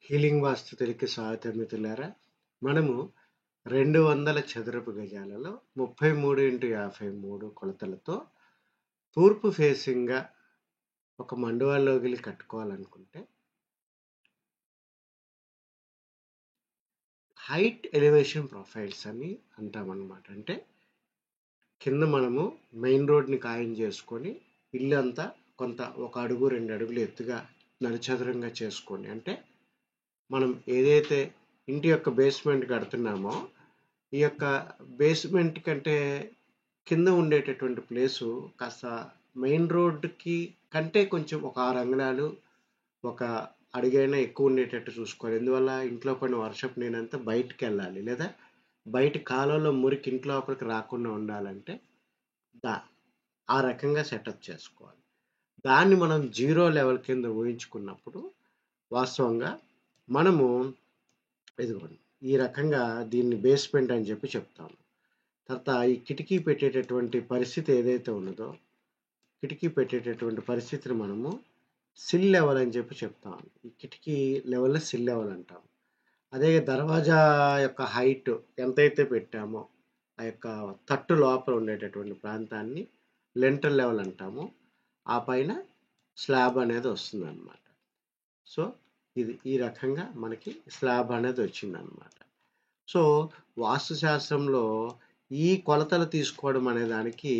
Healing వాస్తుతులకి స్వాగతం మిత్రులారా. మనము 200 చదరపు గజాలలో 33x53 కొలతలతో తూర్పు ఫేసింగ్‌గా ఒక మండువాలోగిలి కట్టుకోవాలనుకుంటే హైట్ ఎలివేషన్ ప్రొఫైల్స్ అని అంటామన్నమాట. అంటే కింద మనము మెయిన్ రోడ్‌ని ఖాయం చేసుకొని ఇల్లంతా కొంత 1 అడుగు 2 అడుగులు ఎత్తుగా నలుచదరంగా చేసుకొని, అంటే మనం ఏదైతే ఇంటి యొక్క బేస్మెంట్ కడుతున్నామో ఈ యొక్క బేస్మెంట్ కంటే కింద ఉండేటటువంటి ప్లేసు కాస్త మెయిన్ రోడ్డుకి కంటే కొంచెం ఒక 6 అంగుళాలు ఒక అడుగైనా ఎక్కువ ఉండేటట్టు చూసుకోవాలి. ఎందువల్ల ఇంట్లో పడిన వర్షపు నీరంతా బయటికి వెళ్ళాలి, లేదా బయట కాలువలో మురికి ఇంటి లోపలికి రాకుండా ఉండాలంటే దా ఆ రకంగా సెటప్ చేసుకోవాలి. దాన్ని మనం 0 లెవెల్ కింద ఊహించుకున్నప్పుడు వాస్తవంగా మనము ఇదిగోండి ఈ రకంగా దీన్ని బేస్మెంట్ అని చెప్పి చెప్తాము. తర్వాత ఈ కిటికీ పెట్టేటటువంటి పరిస్థితి ఏదైతే ఉన్నదో, కిటికీ పెట్టేటటువంటి పరిస్థితిని మనము సిల్ లెవెల్ అని చెప్పి చెప్తాం. ఈ కిటికీ లెవెల్ సిల్ లెవెల్ అంటాం. అదే దర్వాజా యొక్క హైట్ ఎంతైతే పెట్టామో ఆ యొక్క తట్టు లోపల ఉండేటటువంటి ప్రాంతాన్ని లెంటర్ లెవెల్ అంటాము. ఆ పైన స్లాబ్ అనేది వస్తుంది అన్నమాట. సో ఇది ఈ రకంగా మనకి స్లాబ్ అనేది వచ్చిందనమాట. సో వాస్తుశాస్త్రంలో ఈ కొలతలు తీసుకోవడం అనే దానికి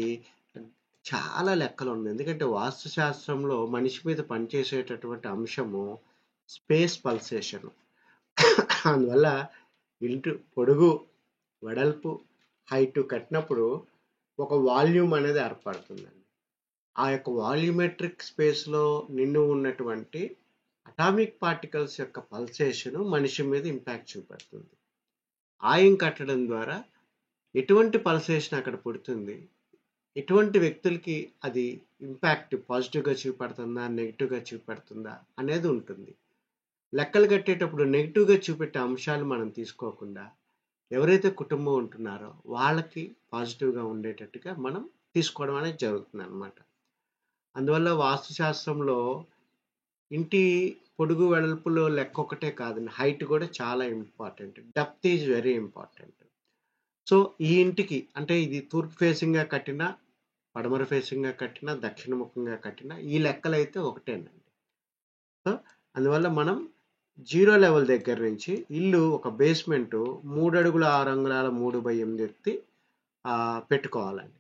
చాలా లెక్కలు ఉంది. ఎందుకంటే వాస్తుశాస్త్రంలో మనిషి మీద పనిచేసేటటువంటి అంశము స్పేస్ పల్సేషన్. అందువల్ల ఇంటి పొడుగు, వెడల్పు, హైట్ కట్టినప్పుడు ఒక వాల్యూమ్ అనేది ఏర్పడుతుందండి. ఆ యొక్క వాల్యూమెట్రిక్ స్పేస్లో నిండి ఉన్నటువంటి అటామిక్ పార్టికల్స్ యొక్క పల్సేషన్ మనిషి మీద ఇంపాక్ట్ చూపెడుతుంది. ఆయం కట్టడం ద్వారా ఎటువంటి పల్సేషన్ అక్కడ పుడుతుంది, ఎటువంటి వ్యక్తులకి అది ఇంపాక్ట్ పాజిటివ్గా చూపెడుతుందా, నెగిటివ్గా చూపెడుతుందా అనేది ఉంటుంది. లెక్కలు కట్టేటప్పుడు నెగిటివ్గా చూపెట్టే అంశాలు మనం తీసుకోకుండా ఎవరైతే కుటుంబం ఉంటున్నారో వాళ్ళకి పాజిటివ్గా ఉండేటట్టుగా మనం తీసుకోవడం అనేది జరుగుతుంది అన్నమాట. అందువల్ల వాస్తుశాస్త్రంలో ఇంటి పొడుగు వెడల్పులో లెక్క ఒకటే కాదండి, హైట్ కూడా చాలా important. Depth is very important. So ఈ ఇంటికి అంటే ఇది తూర్పు ఫేసింగ్గా కట్టినా, పడమర ఫేసింగ్గా కట్టినా, దక్షిణముఖంగా కట్టినా ఈ లెక్కలు అయితే ఒకటేనండి. సో అందువల్ల మనం 0 లెవెల్ దగ్గర నుంచి ఇల్లు ఒక బేస్మెంట్ 3 అడుగుల 6 అంగుళాల 3/8 ఎత్తి పెట్టుకోవాలండి.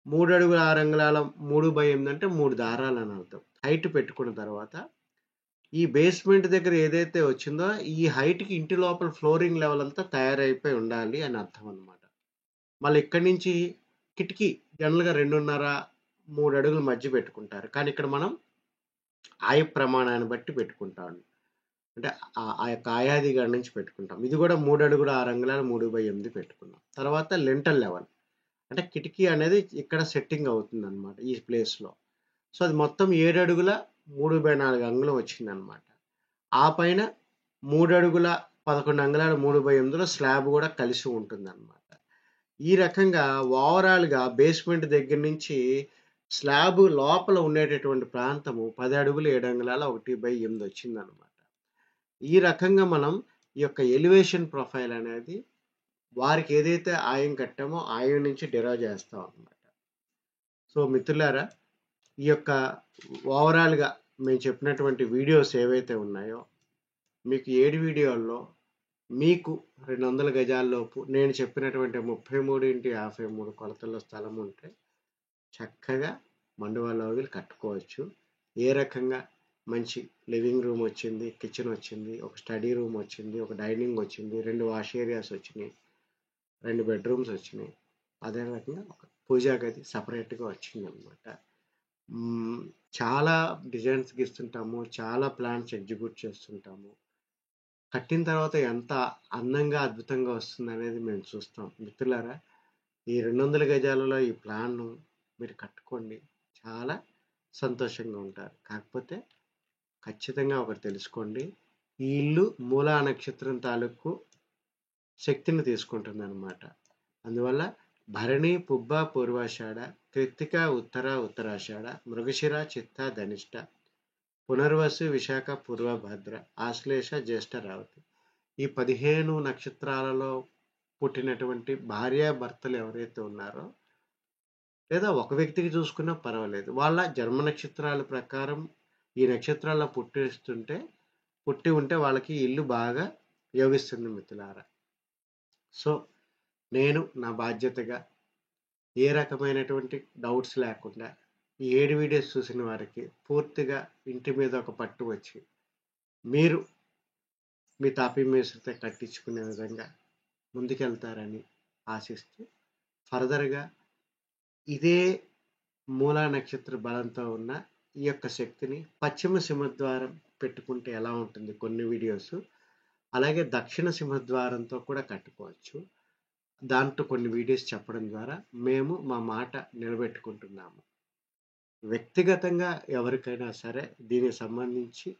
3 అడుగుల 6 అంగుళాల 3/8 అంటే 3 దారాలు అని అర్థం. హైట్ పెట్టుకున్న తర్వాత ఈ బేస్మెంట్ దగ్గర ఏదైతే వచ్చిందో ఈ హైట్కి ఇంటి లోపల ఫ్లోరింగ్ లెవెల్ అంతా తయారైపోయి ఉండాలి అని అర్థం అనమాట. మళ్ళీ ఇక్కడి నుంచి కిటికీ జనరల్గా 2.5-3 అడుగుల మధ్య పెట్టుకుంటారు, కానీ ఇక్కడ మనం ఆయ ప్రమాణాన్ని బట్టి పెట్టుకుంటాం. అంటే ఆ యొక్క ఆయాది గడి నుంచి పెట్టుకుంటాం. ఇది కూడా 3 అడుగుల 6 అంగుళాలు 3/8 పెట్టుకున్నాం. తర్వాత లెంటల్ లెవెల్ అంటే కిటికీ అనేది ఇక్కడ సెట్టింగ్ అవుతుంది అనమాట ఈ ప్లేస్లో. సో అది మొత్తం 7 అడుగుల 3/4 అంగుళం వచ్చిందనమాట. ఆ పైన 3 అడుగుల 11 అంగుళాల 3/8లో స్లాబ్ కూడా కలిసి ఉంటుంది అనమాట. ఈ రకంగా ఓవరాల్గా బేస్మెంట్ దగ్గర నుంచి స్లాబ్ లోపల ఉండేటటువంటి ప్రాంతము 10 అడుగుల 7 అంగుళాల 1/8 వచ్చిందనమాట. ఈ రకంగా మనం ఈ యొక్క ఎలివేషన్ ప్రొఫైల్ అనేది వారికి ఏదైతే ఆయం కట్టామో ఆయం నుంచి డిరైవ్ చేస్తాం అన్నమాట. సో మిత్రులారా, ఈ యొక్క ఓవరాల్గా మేము చెప్పినటువంటి వీడియోస్ ఏవైతే ఉన్నాయో మీకు 7 వీడియోల్లో మీకు 200 గజాల్లోపు నేను చెప్పినటువంటి 33x53 కొలతల్లో స్థలం ఉంటే చక్కగా మండువాలోగిలి కట్టుకోవచ్చు. ఏ రకంగా మంచి లివింగ్ రూమ్ వచ్చింది, కిచెన్ వచ్చింది, ఒక స్టడీ రూమ్ వచ్చింది, ఒక డైనింగ్ వచ్చింది, 2 వాష్ ఏరియాస్ వచ్చినాయి, 2 బెడ్రూమ్స్ వచ్చినాయి, అదే రకంగా ఒక పూజా గది సపరేట్గా వచ్చింది అనమాట. చాలా డిజైన్స్ గీస్తుంటాము, చాలా ప్లాన్స్ ఎగ్జిక్యూట్ చేస్తుంటాము. కట్టిన తర్వాత ఎంత అందంగా అద్భుతంగా వస్తుంది అనేది మేము చూస్తాం. మిత్రులారా, ఈ 200 గజాలలో ఈ ప్లాన్ను మీరు కట్టుకోండి, చాలా సంతోషంగా ఉంటారు. కాకపోతే ఖచ్చితంగా ఒకటి తెలుసుకోండి, ఈ ఇల్లు మూలా నక్షత్రం తాలూకు శక్తిని తీసుకుంటుంది అనమాట. అందువల్ల భరణి, పుబ్బ, పూర్వాషాఢ, కృత్తిక, ఉత్తర, ఉత్తరాషాఢ, మృగశిర, చిత్త, ధనిష్ట, పునర్వసు, విశాఖ, పూర్వభద్ర, ఆశ్లేష, జ్యేష్ఠ, రేవతి. ఈ 15 నక్షత్రాలలో పుట్టినటువంటి భార్యాభర్తలు ఎవరైతే ఉన్నారో, లేదా ఒక వ్యక్తికి చూసుకున్నా పర్వాలేదు, వాళ్ళ జన్మ నక్షత్రాల ప్రకారం ఈ నక్షత్రాల్లో పుట్టి ఉంటే వాళ్ళకి ఇల్లు బాగా యోగిస్తుంది మిత్రులారా. సో నేను నా బాధ్యతగా ఏ రకమైనటువంటి డౌట్స్ లేకుండా ఈ 7 వీడియోస్ చూసిన వారికి పూర్తిగా ఇంటి మీద ఒక పట్టు వచ్చి మీరు మీ తాపీ మేస్త్రితో కట్టించుకునే విధంగా ముందుకెళ్తారని ఆశిస్తూ, ఫర్దర్గా ఇదే మూలా నక్షత్ర బలంతో ఉన్న ఈ యొక్క శక్తిని పశ్చిమ సింహద్వారం పెట్టుకుంటే ఎలా ఉంటుంది కొన్ని వీడియోస్, అలాగే దక్షిణ సింహద్వారంతో కూడా కట్టుకోవచ్చు. దాంట్లో కొన్ని వీడియోస్ చెప్పడం ద్వారా మేము మా మాట నిలబెట్టుకుంటున్నాము. వ్యక్తిగతంగా ఎవరికైనా సరే దీనికి సంబంధించి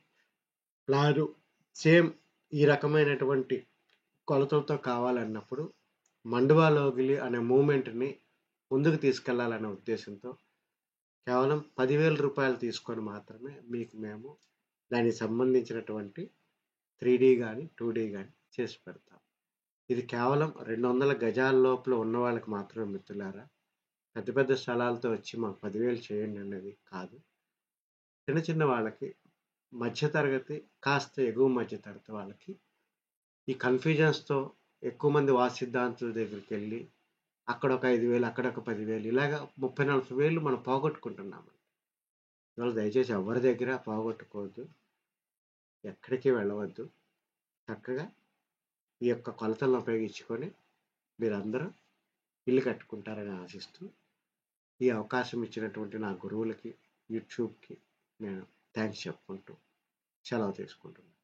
ప్లాను సేమ్ ఈ రకమైనటువంటి కొలతలతో కావాలన్నప్పుడు మండువా లోగిలి అనే మూమెంట్ని ముందుకు తీసుకెళ్లాలనే ఉద్దేశంతో కేవలం 10,000 రూపాయలు తీసుకొని మాత్రమే మీకు మేము దానికి సంబంధించినటువంటి 3D కానీ 2D కానీ చేసి పెడతాం. ఇది కేవలం 200 గజాల లోపల ఉన్న వాళ్ళకి మాత్రమే మిత్రులారా. పెద్ద పెద్ద స్థలాలతో వచ్చి మాకు 10,000 చేయండి అనేది కాదు. చిన్న చిన్న వాళ్ళకి, మధ్యతరగతి కాస్త ఎగువ మధ్యతరగతి వాళ్ళకి ఈ కన్ఫ్యూజన్స్తో ఎక్కువ మంది వాసిద్ధాంతుల దగ్గరికి వెళ్ళి అక్కడ ఒక 5,000 అక్కడ ఒక 10,000 ఇలాగా 30,000-40,000 మనం పోగొట్టుకుంటున్నాము. ఇవాళ దయచేసి ఎవరి దగ్గర పోగొట్టుకోవద్దు, ఎక్కడికి వెళ్ళవద్దు. చక్కగా ఈ యొక్క కొలతలను ఉపయోగించుకొని మీరందరూ ఇల్లు కట్టుకుంటారని ఆశిస్తూ, ఈ అవకాశం ఇచ్చినటువంటి నా గురువులకి, యూట్యూబ్కి నేను థ్యాంక్స్ చెప్పుకుంటూ సెలవు తీసుకుంటున్నాను.